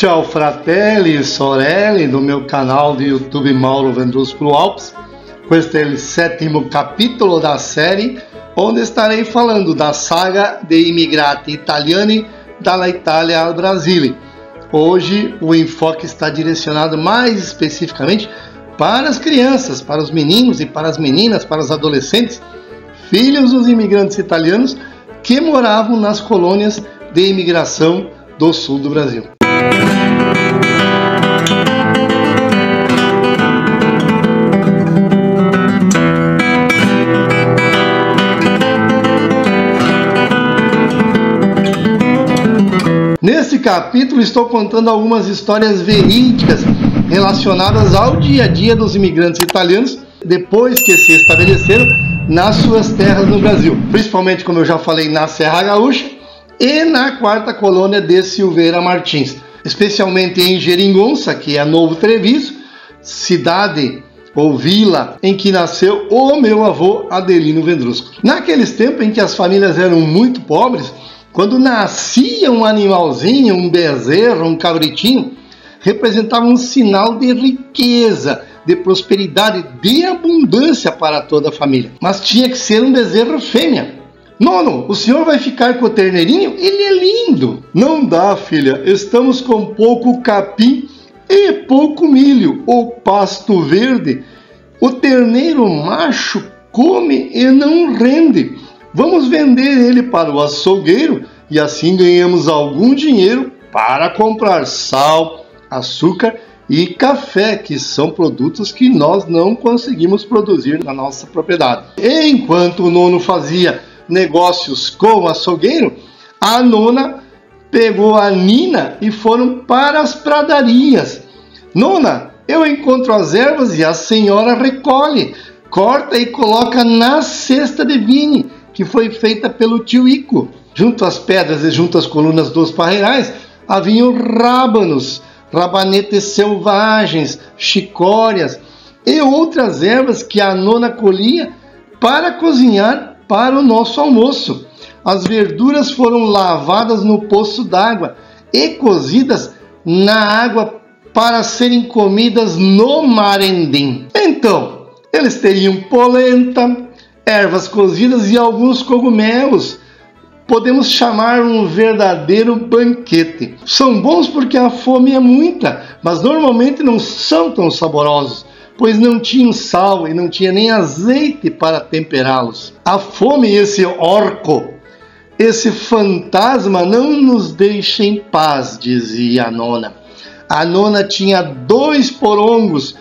Ciao fratelli, sorelle, do meu canal do YouTube Mauro Vendrúsculo Alpes. Questo è il sétimo capítulo da série, onde estarei falando da saga de immigrati italiani dalla Itália ao Brasil. Hoje o enfoque está direcionado mais especificamente para as crianças, para os meninos e para as meninas, para os adolescentes, filhos dos imigrantes italianos que moravam nas colônias de imigração do sul do Brasil. Nesse capítulo estou contando algumas histórias verídicas relacionadas ao dia a dia dos imigrantes italianos depois que se estabeleceram nas suas terras no Brasil, principalmente, como eu já falei, na Serra Gaúcha e na quarta colônia de Silveira Martins, especialmente em Jeringonça, que é Novo Treviso, cidade ou vila em que nasceu o meu avô Adelino Vendrúsculo. Naqueles tempos em que as famílias eram muito pobres, quando nascia um animalzinho, um bezerro, um cabritinho, representava um sinal de riqueza, de prosperidade, de abundância para toda a família. Mas tinha que ser um bezerro fêmea. Nono, o senhor vai ficar com o terneirinho? Ele é lindo. Não dá, filha, estamos com pouco capim e pouco milho, ou pasto verde. O terneiro macho come e não rende. Vamos vender ele para o açougueiro e assim ganhamos algum dinheiro para comprar sal, açúcar e café, que são produtos que nós não conseguimos produzir na nossa propriedade. Enquanto o nono fazia negócios com o açougueiro, a nona pegou a Nina e foram para as pradarias. Nona, eu encontro as ervas e a senhora recolhe, corta e coloca na cesta de Vini, que foi feita pelo tio Ico. Junto às pedras e junto às colunas dos parreirais haviam rábanos, rabanetes selvagens, chicórias e outras ervas que a nona colhia para cozinhar para o nosso almoço. As verduras foram lavadas no poço d'água e cozidas na água para serem comidas no marendim. Então, eles teriam polenta, ervas cozidas e alguns cogumelos. Podemos chamar um verdadeiro banquete. São bons porque a fome é muita, mas normalmente não são tão saborosos, pois não tinham sal e não tinha nem azeite para temperá-los. A fome, esse orco, esse fantasma não nos deixa em paz, dizia a nona. A nona tinha 2 porongos,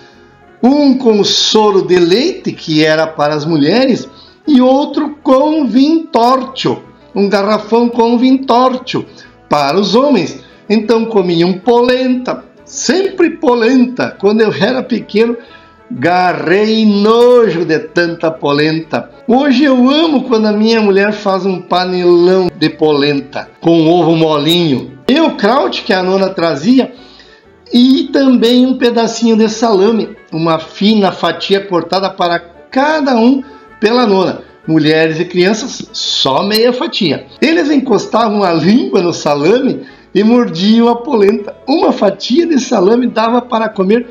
um com soro de leite, que era para as mulheres, e outro com vintorcio, um garrafão com vintorcio para os homens. Então comiam polenta, sempre polenta. Quando eu era pequeno, garrei nojo de tanta polenta. Hoje eu amo quando a minha mulher faz um panelão de polenta com ovo molinho. E o kraut que a nona trazia, e também um pedacinho de salame, uma fina fatia cortada para cada um pela nona. Mulheres e crianças, só meia fatia. Eles encostavam a língua no salame e mordiam a polenta. Uma fatia de salame dava para comer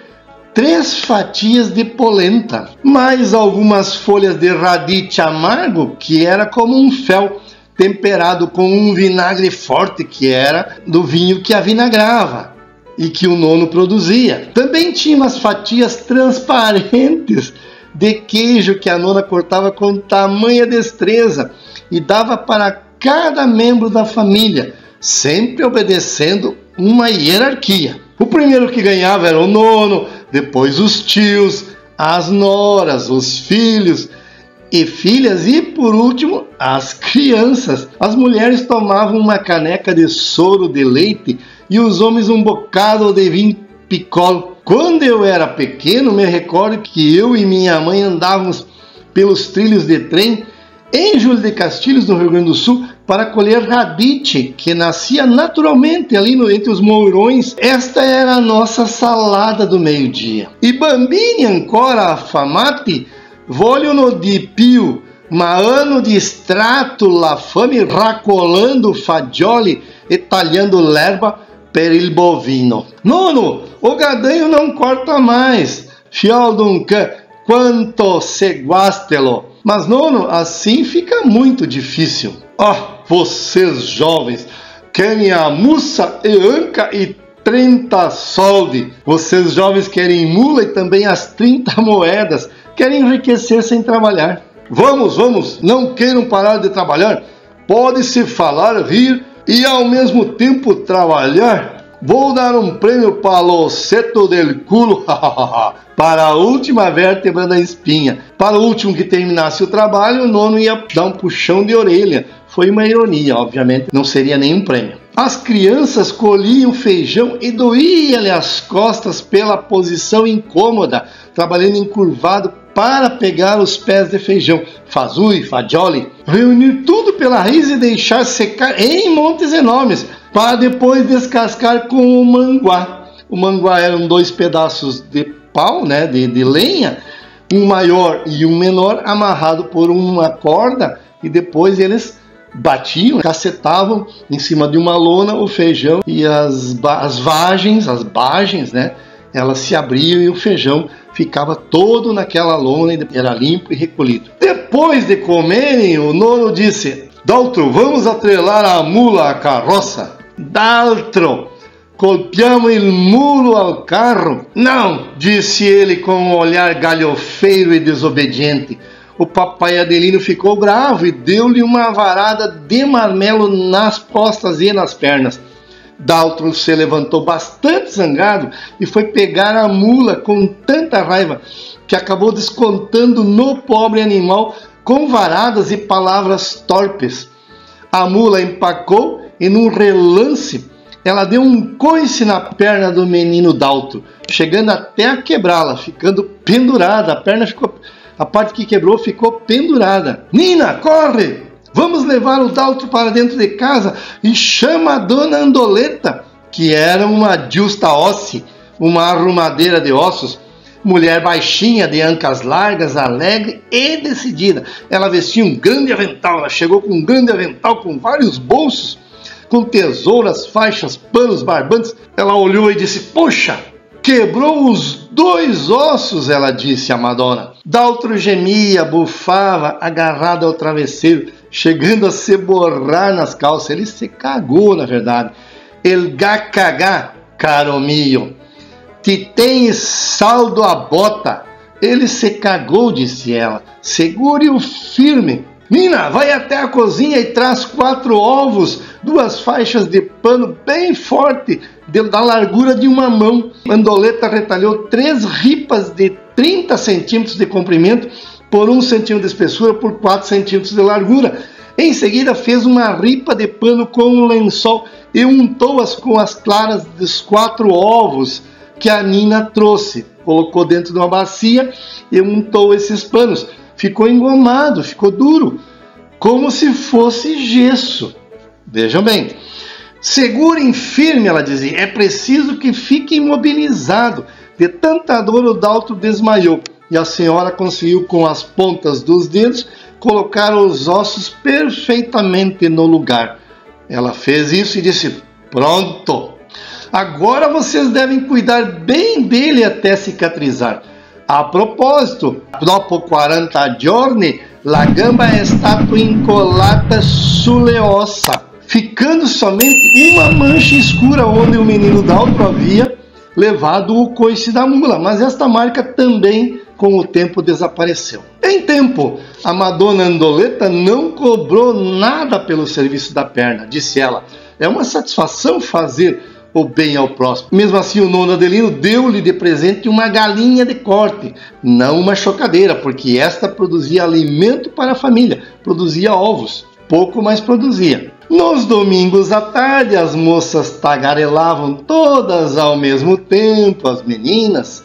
3 fatias de polenta, mais algumas folhas de radite amargo, que era como um fel, temperado com um vinagre forte, que era do vinho que avinagrava e que o nono produzia. Também tinha umas fatias transparentes de queijo que a nona cortava com tamanha destreza e dava para cada membro da família, sempre obedecendo uma hierarquia. O primeiro que ganhava era o nono, depois os tios, as noras, os filhos e filhas e, por último, as crianças. As mulheres tomavam uma caneca de soro de leite e os homens um bocado de vinho picolo. Quando eu era pequeno, me recordo que eu e minha mãe andávamos pelos trilhos de trem em Júlio de Castilhos, no Rio Grande do Sul, para colher radite, que nascia naturalmente ali entre os mourões. Esta era a nossa salada do meio-dia. E bambini ancora affamati vogliono di più, ma hanno di strato la fame, racolando fagioli e tagliando l'erba per il bovino. Nono, o gadanho não corta mais. Fiol d'un can, quanto seguastelo. Mas nono, assim fica muito difícil. Vocês jovens, querem a mussa e anca e 30 soldi. Vocês jovens querem mula e também as 30 moedas. Querem enriquecer sem trabalhar. Vamos, não queiram parar de trabalhar. Pode-se falar, rir e ao mesmo tempo trabalhar. Vou dar um prêmio para o seto del culo, para a última vértebra da espinha. Para o último que terminasse o trabalho, o nono ia dar um puxão de orelha. Foi uma ironia, obviamente, não seria nenhum prêmio. As crianças colhiam feijão e doía-lhe as costas pela posição incômoda, trabalhando encurvado para pegar os pés de feijão. Fazui, fagioli, reunir tudo pela raiz e deixar secar em montes enormes, para depois descascar com o manguá. O manguá eram 2 pedaços de pau, né, de lenha, um maior e um menor, amarrado por uma corda, e depois eles batiam, cacetavam em cima de uma lona o feijão, e as bagens, né, elas se abriam e o feijão ficava todo naquela lona e era limpo e recolhido. Depois de comerem, o nono disse: Daltro, vamos atrelar a mula à carroça. Daltro, colpiamo il mulo ao carro. Não, disse ele com um olhar galhofeiro e desobediente. O papai Adelino ficou bravo e deu-lhe uma varada de marmelo nas costas e nas pernas. Daltro se levantou bastante zangado e foi pegar a mula com tanta raiva que acabou descontando no pobre animal com varadas e palavras torpes. A mula empacou e num relance ela deu um coice na perna do menino Daltro, chegando até a quebrá-la, ficando pendurada. A parte que quebrou ficou pendurada. Nina, corre! Vamos levar o Daltro para dentro de casa e chama a dona Andoleta, que era uma justa ossi, uma arrumadeira de ossos, mulher baixinha, de ancas largas, alegre e decidida. Ela vestia um grande avental, ela chegou com um grande avental com vários bolsos, com tesouras, faixas, panos, barbantes. Ela olhou e disse: Poxa, quebrou os 2 ossos, ela disse à Madonna. Daltro gemia, bufava, agarrado ao travesseiro, chegando a se borrar nas calças. Ele se cagou, na verdade. El gacagá, caro mio, te tens saldo a bota. Ele se cagou, disse ela. Segure-o firme. Nina, vai até a cozinha e traz 4 ovos, 2 faixas de pano bem forte, da largura de uma mão. Andoleta retalhou 3 ripas de 30 centímetros de comprimento por 1 centímetro de espessura por 4 centímetros de largura. Em seguida fez uma ripa de pano com um lençol e untou-as com as claras dos 4 ovos que a Nina trouxe. Colocou dentro de uma bacia e untou esses panos. Ficou engomado, ficou duro, como se fosse gesso. Vejam bem. Segurem firme, ela dizia, é preciso que fique imobilizado. De tanta dor o Daltro desmaiou e a senhora conseguiu com as pontas dos dedos colocar os ossos perfeitamente no lugar. Ela fez isso e disse: Pronto, agora vocês devem cuidar bem dele até cicatrizar. A propósito, dopo 40 giorni, la gamba è stato incolata sulle ossa, ficando somente uma mancha escura onde o menino Daltro havia levado o coice da mula, mas esta marca também com o tempo desapareceu. Em tempo, a Madonna Andoleta não cobrou nada pelo serviço da perna, disse ela. É uma satisfação fazer o bem ao próximo. Mesmo assim, o nono Adelino deu-lhe de presente uma galinha de corte, não uma chocadeira, porque esta produzia alimento para a família, produzia ovos, pouco mais produzia. Nos domingos à tarde, as moças tagarelavam todas ao mesmo tempo, as meninas,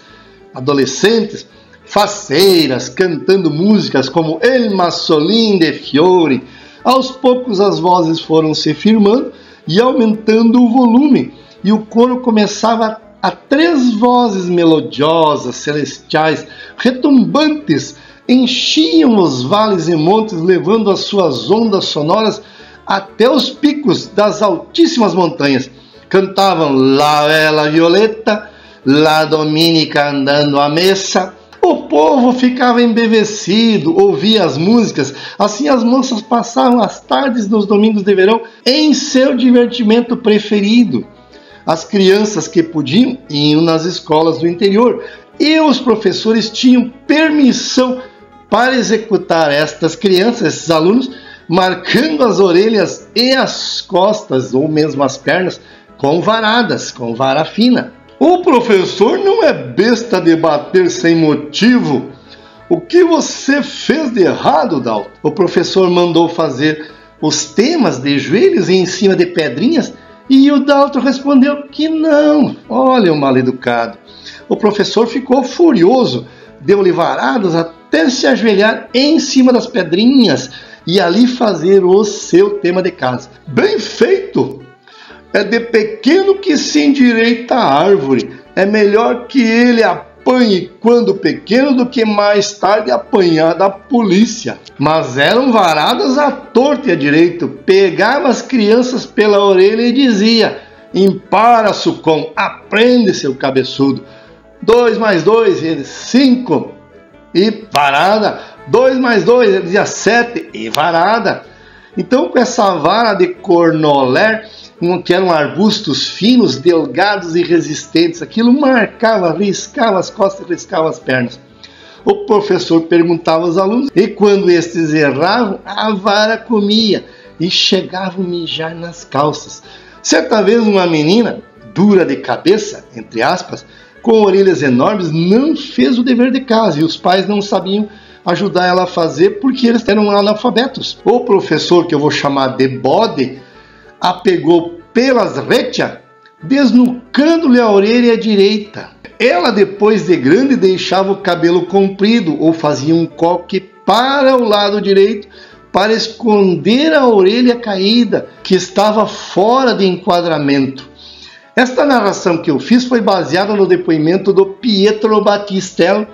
adolescentes, faceiras, cantando músicas como El Massolin de Fiori. Aos poucos as vozes foram se firmando e aumentando o volume, e o coro começava a 3 vozes melodiosas, celestiais, retumbantes, enchiam os vales e montes, levando as suas ondas sonoras até os picos das altíssimas montanhas. Cantavam La Bella Violeta, La Dominica andando à messa. O povo ficava embevecido, ouvia as músicas. Assim as moças passavam as tardes nos domingos de verão em seu divertimento preferido. As crianças que podiam iam nas escolas do interior e os professores tinham permissão para executar estas crianças, esses alunos, marcando as orelhas e as costas ou mesmo as pernas com varadas, com vara fina. O professor não é besta de bater sem motivo. O que você fez de errado, Dalton? O professor mandou fazer os temas de joelhos e em cima de pedrinhas e o Dalton respondeu que não. Olha o mal-educado. O professor ficou furioso, deu-lhe varadas até se ajoelhar em cima das pedrinhas e ali fazer o seu tema de casa. Bem feito! É de pequeno que se endireita a árvore. É melhor que ele apanhe quando pequeno do que mais tarde apanhar da polícia. Mas eram varadas à torta e à direito. Pegava as crianças pela orelha e dizia: impara, sucom, aprende, seu cabeçudo. 2 mais 2, ele 5. E varada. 2 mais 2, ele dizia 7. E varada. Então, com essa vara de cornoler, que eram arbustos finos, delgados e resistentes, aquilo marcava, riscava as costas, riscava as pernas. O professor perguntava aos alunos e quando estes erravam, a vara comia e chegava a mijar nas calças. Certa vez uma menina, dura de cabeça, entre aspas, com orelhas enormes, não fez o dever de casa e os pais não sabiam ajudar ela a fazer porque eles eram analfabetos. O professor, que eu vou chamar de bode, a pegou pelas réteas, desnucando-lhe a orelha direita. Ela, depois de grande, deixava o cabelo comprido ou fazia um coque para o lado direito para esconder a orelha caída, que estava fora de enquadramento. Esta narração que eu fiz foi baseada no depoimento do Pietro Battistello,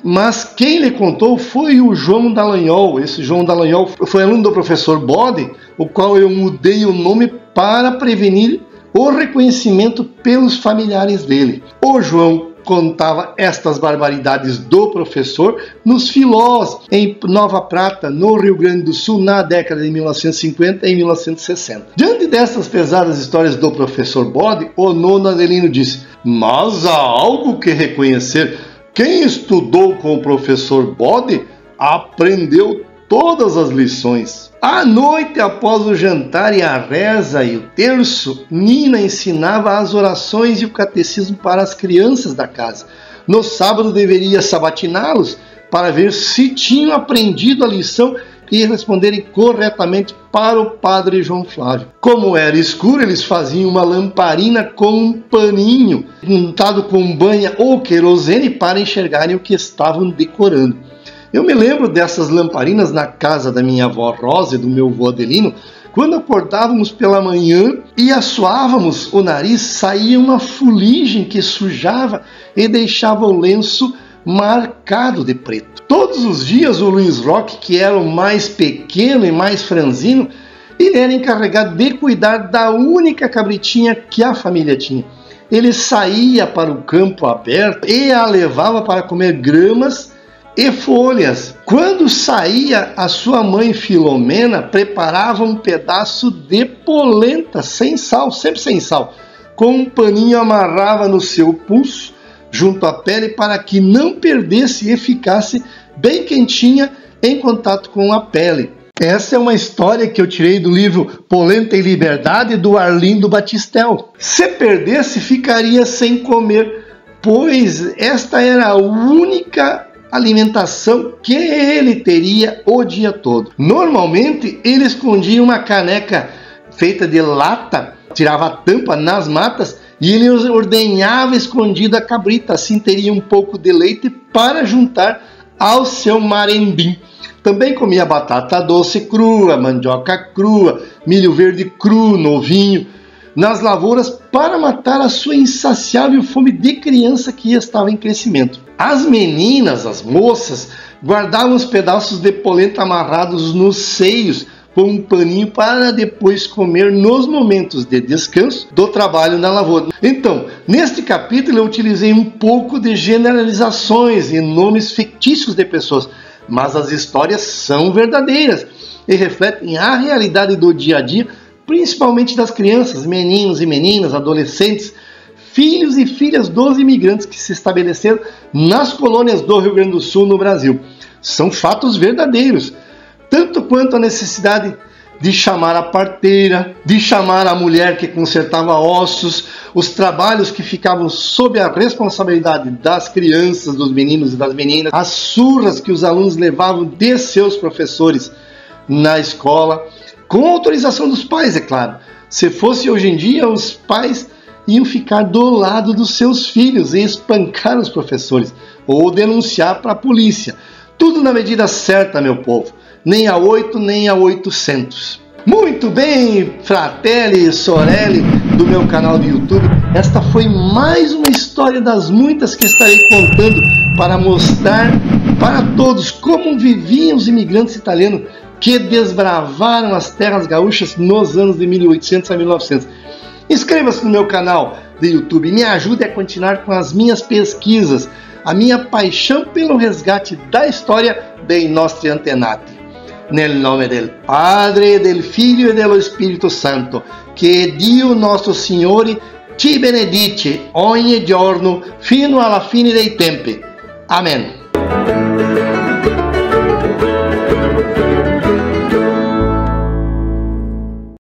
mas quem lhe contou foi o João Dallagnol. Esse João Dallagnol foi aluno do professor Bode, o qual eu mudei o nome para prevenir o reconhecimento pelos familiares dele. O João contava estas barbaridades do professor nos Filós, em Nova Prata, no Rio Grande do Sul, na década de 1950 e 1960. Diante dessas pesadas histórias do professor Bode, o nono Adelino disse: mas há algo que reconhecer. Quem estudou com o professor Bode aprendeu todas as lições. À noite, após o jantar e a reza e o terço, Nina ensinava as orações e o catecismo para as crianças da casa. No sábado, deveria sabatiná-los para ver se tinham aprendido a lição e responderem corretamente para o padre João Flávio. Como era escuro, eles faziam uma lamparina com um paninho untado com banha ou querosene para enxergarem o que estavam decorando. Eu me lembro dessas lamparinas na casa da minha avó Rosa e do meu avô Adelino. Quando acordávamos pela manhã e assoávamos o nariz, saía uma fuligem que sujava e deixava o lenço marcado de preto. Todos os dias o Luiz Roque, que era o mais pequeno e mais franzino, ele era encarregado de cuidar da única cabritinha que a família tinha. Ele saía para o campo aberto e a levava para comer gramas e folhas. Quando saía, a sua mãe Filomena preparava um pedaço de polenta sem sal, sempre sem sal, com um paninho amarrava no seu pulso, junto à pele, para que não perdesse e ficasse bem quentinha em contato com a pele. Essa é uma história que eu tirei do livro Polenta e Liberdade, do Arlindo Battistello. Se perdesse, ficaria sem comer, pois esta era a única alimentação que ele teria o dia todo. Normalmente, ele escondia uma caneca feita de lata, tirava a tampa nas matas e ele ordenhava escondida a cabrita, assim teria um pouco de leite para juntar ao seu marendim. Também comia batata doce crua, mandioca crua, milho verde cru, novinho, nas lavouras para matar a sua insaciável fome de criança que estava em crescimento. As meninas, as moças, guardavam os pedaços de polenta amarrados nos seios pôr um paninho para depois comer nos momentos de descanso do trabalho na lavoura. Então, neste capítulo eu utilizei um pouco de generalizações e nomes fictícios de pessoas, mas as histórias são verdadeiras e refletem a realidade do dia a dia, principalmente das crianças, meninos e meninas, adolescentes, filhos e filhas dos imigrantes que se estabeleceram nas colônias do Rio Grande do Sul, no Brasil. São fatos verdadeiros, tanto quanto a necessidade de chamar a parteira, de chamar a mulher que consertava ossos, os trabalhos que ficavam sob a responsabilidade das crianças, dos meninos e das meninas, as surras que os alunos levavam de seus professores na escola, com autorização dos pais, é claro. Se fosse hoje em dia, os pais iam ficar do lado dos seus filhos e espancar os professores ou denunciar para a polícia. Tudo na medida certa, meu povo. Nem a 8, nem a 800. Muito bem, fratelli e sorelli do meu canal do YouTube. Esta foi mais uma história das muitas que estarei contando para mostrar para todos como viviam os imigrantes italianos que desbravaram as terras gaúchas nos anos de 1800 a 1900. Inscreva-se no meu canal do YouTube e me ajude a continuar com as minhas pesquisas, a minha paixão pelo resgate da história dei nostri antenati. Nel nome del Padre, del Figlio e dello Spirito Santo, che Dio nostro Signore ci benedice ogni giorno fino alla fine dei tempi. Amen.